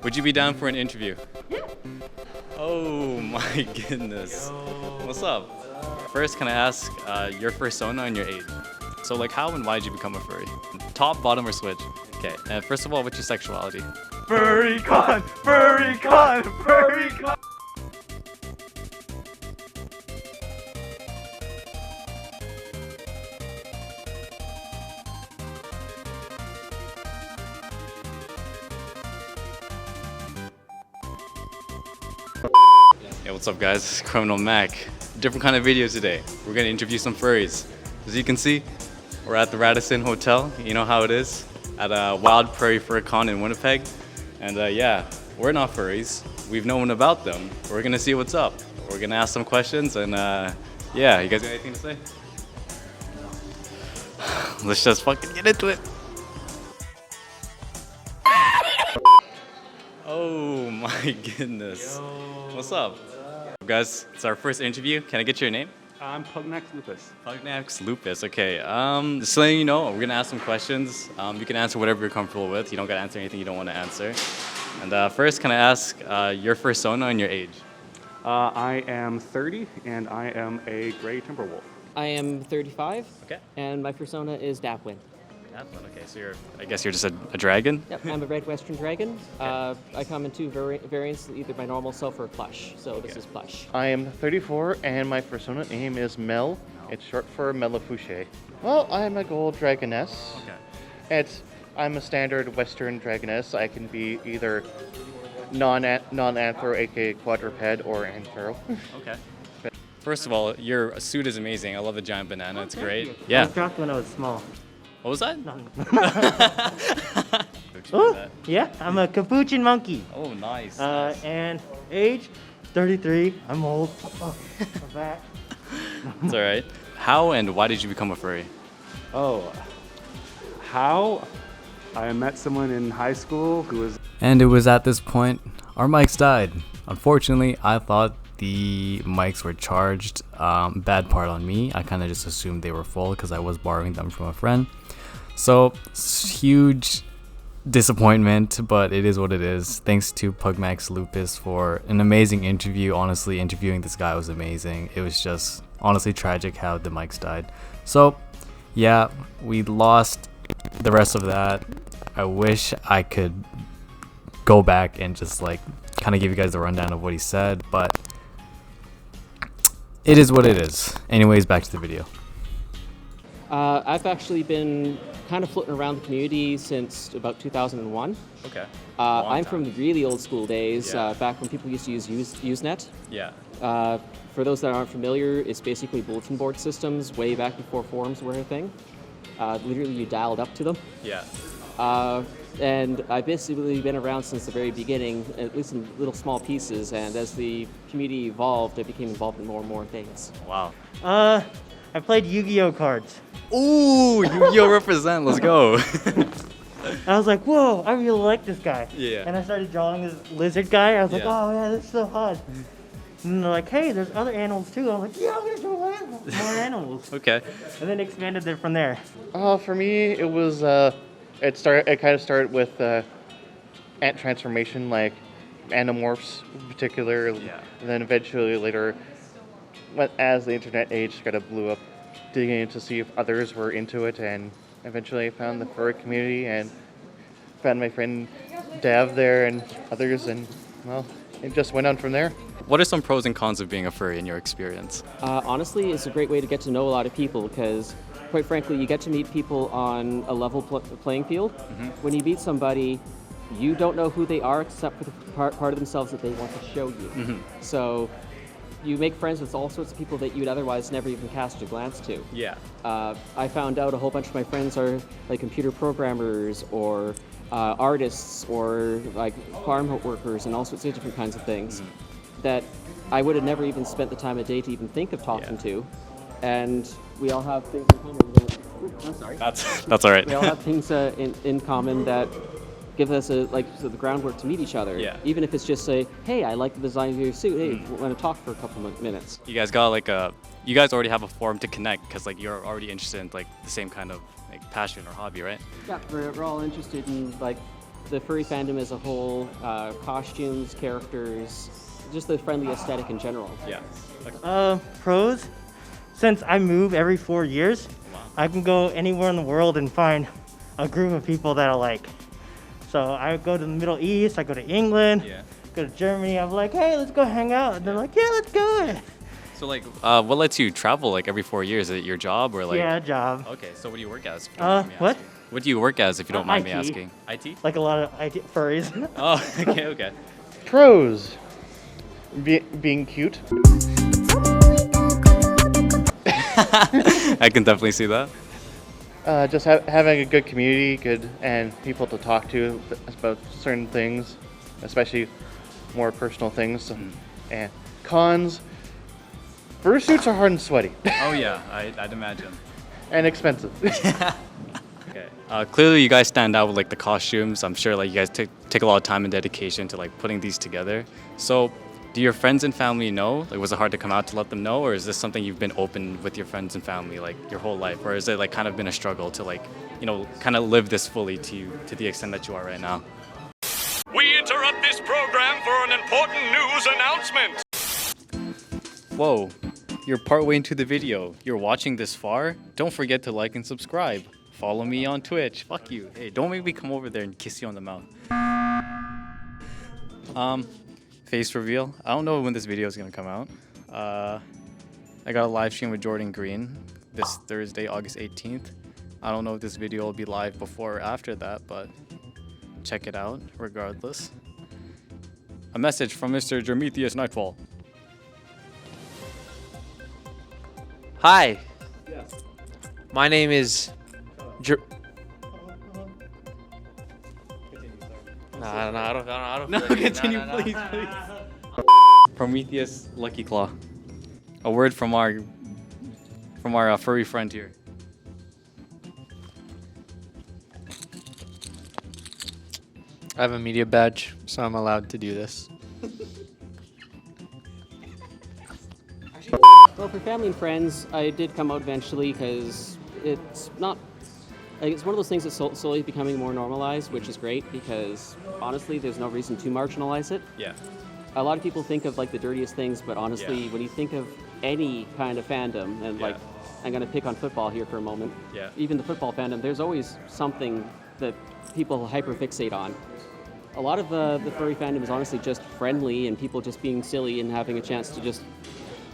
Would you be down for an interview? Yeah. Oh my goodness. Yo. What's up? First, can I ask your persona and your age? So like how and why did you become a furry? Top, bottom, or switch? Okay, first of all, what's your sexuality? Furry con! Furry con! Furry con! Hey, what's up guys? It's Criminal Mac. Different kind of video today. We're gonna interview some furries. As you can see, we're at the Radisson Hotel. You know how it is at a Wild Prairie Fur Con in Winnipeg. And yeah, we're not furries. We've known about them. We're gonna see what's up. We're gonna ask some questions and yeah, you guys got anything to say? Let's just fucking get into it. Oh my goodness. Yo. What's up? Guys, it's our first interview. Can I get your name? I'm Pugnax Lupus. Pugnax Lupus, okay. Just letting you know, we're gonna ask some questions. You can answer whatever you're comfortable with. You don't gotta answer anything you don't wanna answer. And first, can I ask your persona and your age? I am 30 and I am a gray timber wolf. I am 35, Okay. and my persona is Dapwin. That one, okay. So I guess you're just a dragon? Yep, I'm a red western dragon. I come in two variants, either my normal self or plush. So this is plush. I am 34 and my persona name is Mel. It's short for Melafouche. Well, I'm a gold dragoness. Okay. I'm a standard Western dragoness. I can be either non-anthro, aka quadruped, or anthro. Okay. First of all, your suit is amazing. I love the giant banana. It's great. I Yeah. was dropped when I was small. What was that? Nothing. Explain Oh, that. yeah, I'm a capuchin monkey. Oh, nice. Nice. And age, 33. I'm old. Oh, I'm back. It's all right. How and why did you become a furry? Oh, how? I met someone in high school who was And it was at this point our mics died. Unfortunately, I thought the mics were charged. Bad part on me. I kind of just assumed they were full because I was borrowing them from a friend. So huge disappointment, but it is what it is. Thanks to Pugmax Lupus for an amazing interview. Honestly, interviewing this guy was amazing. It was just honestly tragic how the mics died. So yeah, we lost the rest of that. I wish I could go back and just like kind of give you guys the rundown of what he said, but it is what it is. Anyways, back to the video. I've actually been kind of floating around the community since about 2001. Okay. I'm from the really old school days, Yeah. back when people used to use Usenet. Yeah. For those that aren't familiar, it's basically bulletin board systems way back before forums were a thing. Literally, you dialed up to them. Yeah. And I've basically been around since the very beginning, at least in little small pieces, and as the community evolved, I became involved in more and more things. Wow. I played Yu-Gi-Oh cards. Ooh, Yu-Gi-Oh represent. Let's go. I was like, whoa, I really like this guy. Yeah. And I started drawing this lizard guy. I was like, Yeah. oh yeah, this is so fun. And they're like, hey, there's other animals too. I'm like, yeah, I'm gonna draw more animals. Okay. And then expanded it from there. For me, it was it kind of started with ant transformation, like animorphs in particular, Yeah. and then eventually later, as the internet age kind of blew up, digging in to see if others were into it, and eventually I found the furry community and found my friend Dav there and others, and well, it just went on from there. What are some pros and cons of being a furry in your experience? Honestly, it's a great way to get to know a lot of people because, quite frankly, you get to meet people on a level playing field. When you meet somebody, you don't know who they are except for the part of themselves that they want to show you. So you make friends with all sorts of people that you would otherwise never even cast a glance to. Yeah. I found out a whole bunch of my friends are like computer programmers or artists or like farm workers and all sorts of different kinds of things that I would have never even spent the time of day to even think of talking to. And we all have things in common that, I'm sorry. That's all right. We all have things in common that give us the groundwork to meet each other. Yeah. Even if it's just say, hey, I like the design of your suit. Hey, want to talk for a couple of minutes? You guys got like you guys already have a forum to connect because like you're already interested in like the same kind of like passion or hobby, right? Yeah, we're all interested in like the furry fandom as a whole, costumes, characters, just the friendly aesthetic in general. Yeah. Pros, since I move every 4 years, I can go anywhere in the world and find a group of people that I like. So I go to the Middle East, I go to England, Yeah. go to Germany, I'm like, hey, let's go hang out. And they're like, yeah, let's go. So like, what lets you travel like every 4 years? Is it your job or like? Yeah, job. Okay, so what do you work as? If you don't mind me What? asking? What do you work as, if you don't mind me IT. asking? IT? Like a lot of IT furries. Oh, okay, okay. Pros. Being cute. I can definitely see that. Just having a good community, and people to talk to about certain things, especially more personal things. And cons, fursuits are hard and sweaty Oh yeah, I'd imagine. and expensive. Okay. Clearly, you guys stand out with like the costumes. I'm sure like you guys take a lot of time and dedication to like putting these together. So, do your friends and family know? Like, was it hard to come out to let them know, or is this something you've been open with your friends and family like your whole life, or is it like kind of been a struggle to like, kind of live this fully to the extent that you are right now? We interrupt this program for an important news announcement. Whoa, you're partway into the video. You're watching this far? Don't forget to like and subscribe. Follow me on Twitch. Fuck you. Hey, don't make me come over there and kiss you on the mouth. Face reveal. I don't know when this video is gonna come out. I got a live stream with Jordan Green this Thursday, August 18th. I don't know if this video will be live before or after that, but check it out regardless. A message from Mr. Jermethius Nightfall. Hi. My name is. I don't. No, feel like it. continue, No. please. Prometheus Lucky Claw. A word from our furry friend here. I have a media badge, so I'm allowed to do this. Well, for family and friends, I did come out eventually because it's not. It's one of those things that's slowly becoming more normalized, which is great because honestly, there's no reason to marginalize it. Yeah. A lot of people think of like the dirtiest things, but honestly, Yeah. when you think of any kind of fandom, and like, I'm gonna pick on football here for a moment. Yeah. Even the football fandom, there's always something that people hyperfixate on. A lot of the furry fandom is honestly just friendly and people just being silly and having a chance to just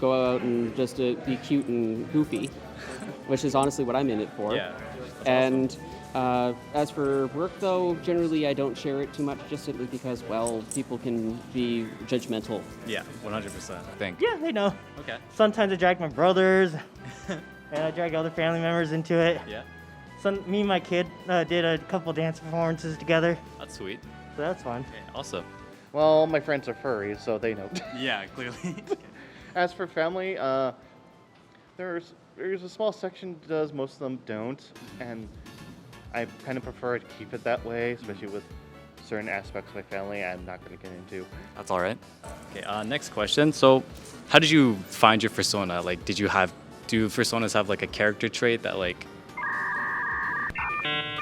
go out and just be cute and goofy, which is honestly what I'm in it for. Yeah. And as for work, though, generally I don't share it too much, just simply because, well, people can be judgmental. Yeah, 100%, I think. Yeah, they know. Okay. Sometimes I drag my brothers, and I drag other family members into it. Yeah, Me and my kid did a couple dance performances together, that's sweet. so that's fun. Okay, awesome. Well, my friends are furries, so they know. Yeah, clearly. As for family, there's a small section that does, most of them don't, and I kind of prefer to keep it that way, especially with certain aspects of my family I'm not going to get into. That's all right. Okay, next question. So, how did you find your persona? Like, do personas have like a character trait that like,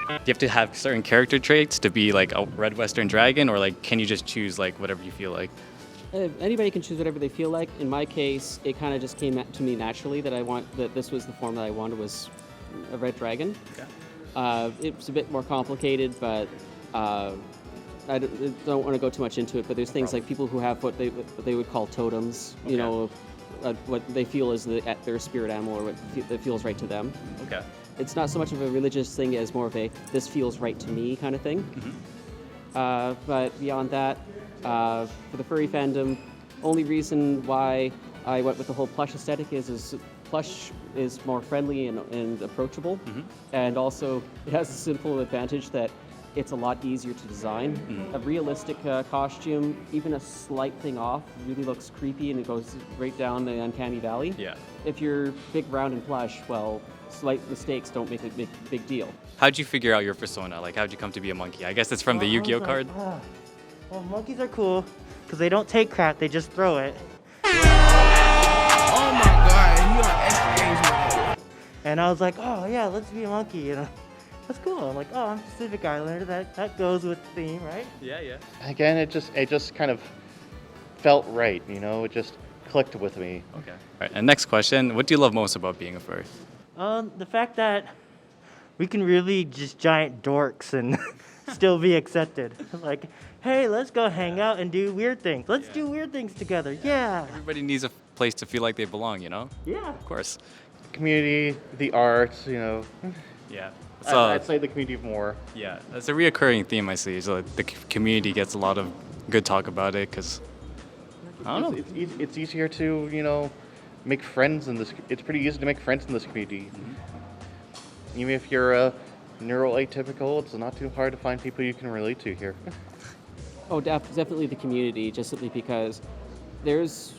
do you have to have certain character traits to be like a red Western dragon, or like, can you just choose like whatever you feel like? Anybody can choose whatever they feel like. In my case, it kind of just came to me naturally that this was the form that I wanted, was a red dragon. Okay. It's a bit more complicated, but I don't want to go too much into it. But there's things like people who have what they would call totems. Okay. You know, what they feel is their spirit animal, or what feels right to them. Okay. It's not so much of a religious thing as more of a this feels right to me kind of thing. But beyond that, for the furry fandom, only reason why I went with the whole plush aesthetic is plush is more friendly and approachable, and also it has a simple advantage that it's a lot easier to design. A realistic costume, even a slight thing off, really looks creepy and it goes right down the uncanny valley. Yeah. If you're big, round, and plush, well, slight mistakes don't make a big deal. How'd you figure out your persona? Like, how'd you come to be a monkey? I guess it's from the Well, I was Yu-Gi-Oh like, card. Well, monkeys are cool because they don't take crap; they just throw it. Oh my god, and you are X Games. And I was like, oh yeah, let's be a monkey. that's cool. I'm like, oh, I'm Pacific Islander. That goes with the theme, right? Yeah, yeah. Again, it just kind of felt right, you know. It just clicked with me. Okay. All right. And next question: what do you love most about being a furry? The fact that we can really just giant dorks and still be accepted. Like, hey, let's go hang out and do weird things. Let's do weird things together. Yeah. Everybody needs a place to feel like they belong, you know? Yeah. Of course. Community, the arts, you know. Yeah. I'd say the community more. Yeah, that's a reoccurring theme I see. So the community gets a lot of good talk about it because I don't know. It's easier to, you know, make friends in this. It's pretty easy to make friends in this community. Even if you're a neuroatypical, it's not too hard to find people you can relate to here. Oh, definitely the community, just simply because there's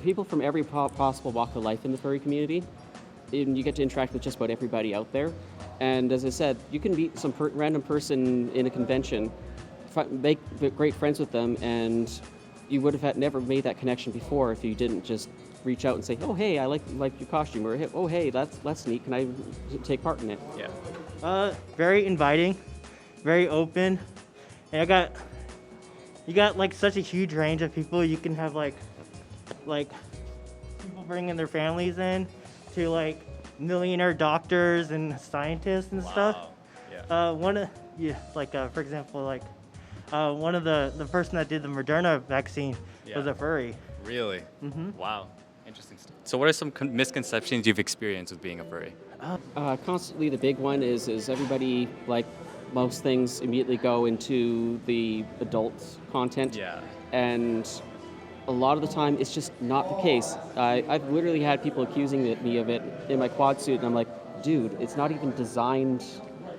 people from every possible walk of life in the furry community. And you get to interact with just about everybody out there. And as I said, you can meet some random person in a convention, make great friends with them, and you would have never made that connection before if you didn't just reach out and say, oh, hey, I like your costume, or oh, hey, that's neat. Can I take part in it? Yeah. Very inviting, very open. And you got like such a huge range of people. You can have like people bringing their families in to like millionaire doctors and scientists and stuff. Yeah. For example, one of the person that did the Moderna vaccine was a furry. Really? Wow. Interesting stuff. So what are some misconceptions you've experienced with being a furry? Constantly the big one is everybody, like most things, immediately go into the adult content. Yeah. And a lot of the time it's just not the case. I've literally had people accusing me of it in my quad suit, and I'm like, dude, it's not even designed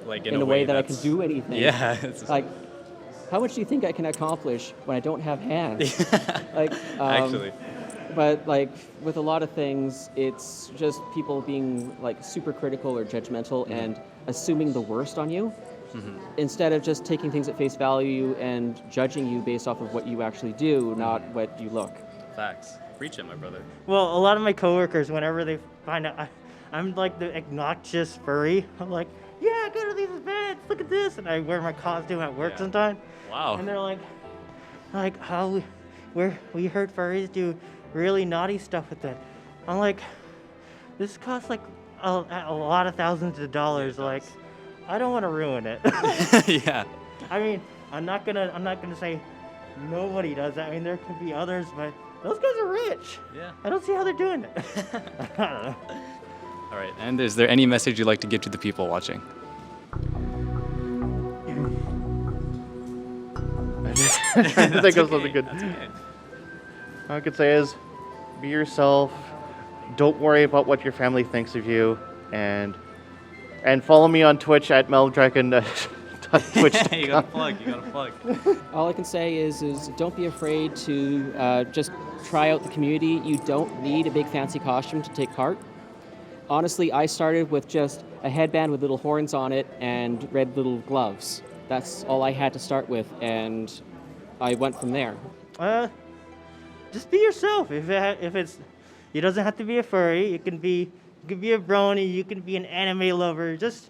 Like in a way that I can do anything. Yeah. Like, how much do you think I can accomplish when I don't have hands? Actually. But like with a lot of things, it's just people being like super critical or judgmental and assuming the worst on you, instead of just taking things at face value and judging you based off of what you actually do, not what you look. Facts. Preach it, my brother. Well, a lot of my coworkers, whenever they find out I'm like the obnoxious furry, I'm like, yeah, go to these events, look at this, and I wear my costume at work sometimes. Wow. And they're like, how we heard furries do really naughty stuff with it. I'm like, this costs like a lot of thousands of dollars. Like, I don't want to ruin it. Yeah. I mean, I'm not gonna say nobody does that. I mean, there could be others, but those guys are rich. Yeah. I don't see how they're doing it. I don't know. All right. And is there any message you'd like to give to the people watching? I think of something good. All I could say is, be yourself. Don't worry about what your family thinks of you, and follow me on Twitch at meldragon. Twitch. You gotta plug. All I can say is don't be afraid to just try out the community. You don't need a big fancy costume to take part. Honestly, I started with just a headband with little horns on it and red little gloves. That's all I had to start with, and I went from there. Just be yourself. If it's, it doesn't have to be a furry. You can be a brony. You can be an anime lover. Just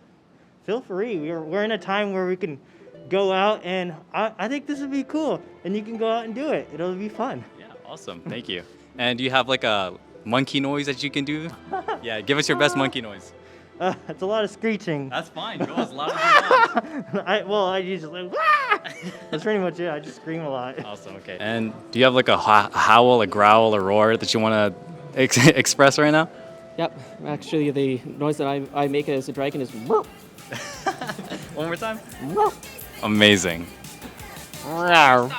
feel free. We're in a time where we can go out, and I think this would be cool. And you can go out and do it. It'll be fun. Yeah. Awesome. Thank you. And do you have like a monkey noise that you can do? Yeah. Give us your best monkey noise. It's a lot of screeching. That's fine. Go as loud as you want. I usually Wah! That's pretty much it. I just scream a lot. Awesome. Okay. And do you have like a howl, a growl, a roar that you want to express right now? Yep. Actually, the noise that I make as a dragon is whoop. One more time. Whoop. Amazing. Rawr.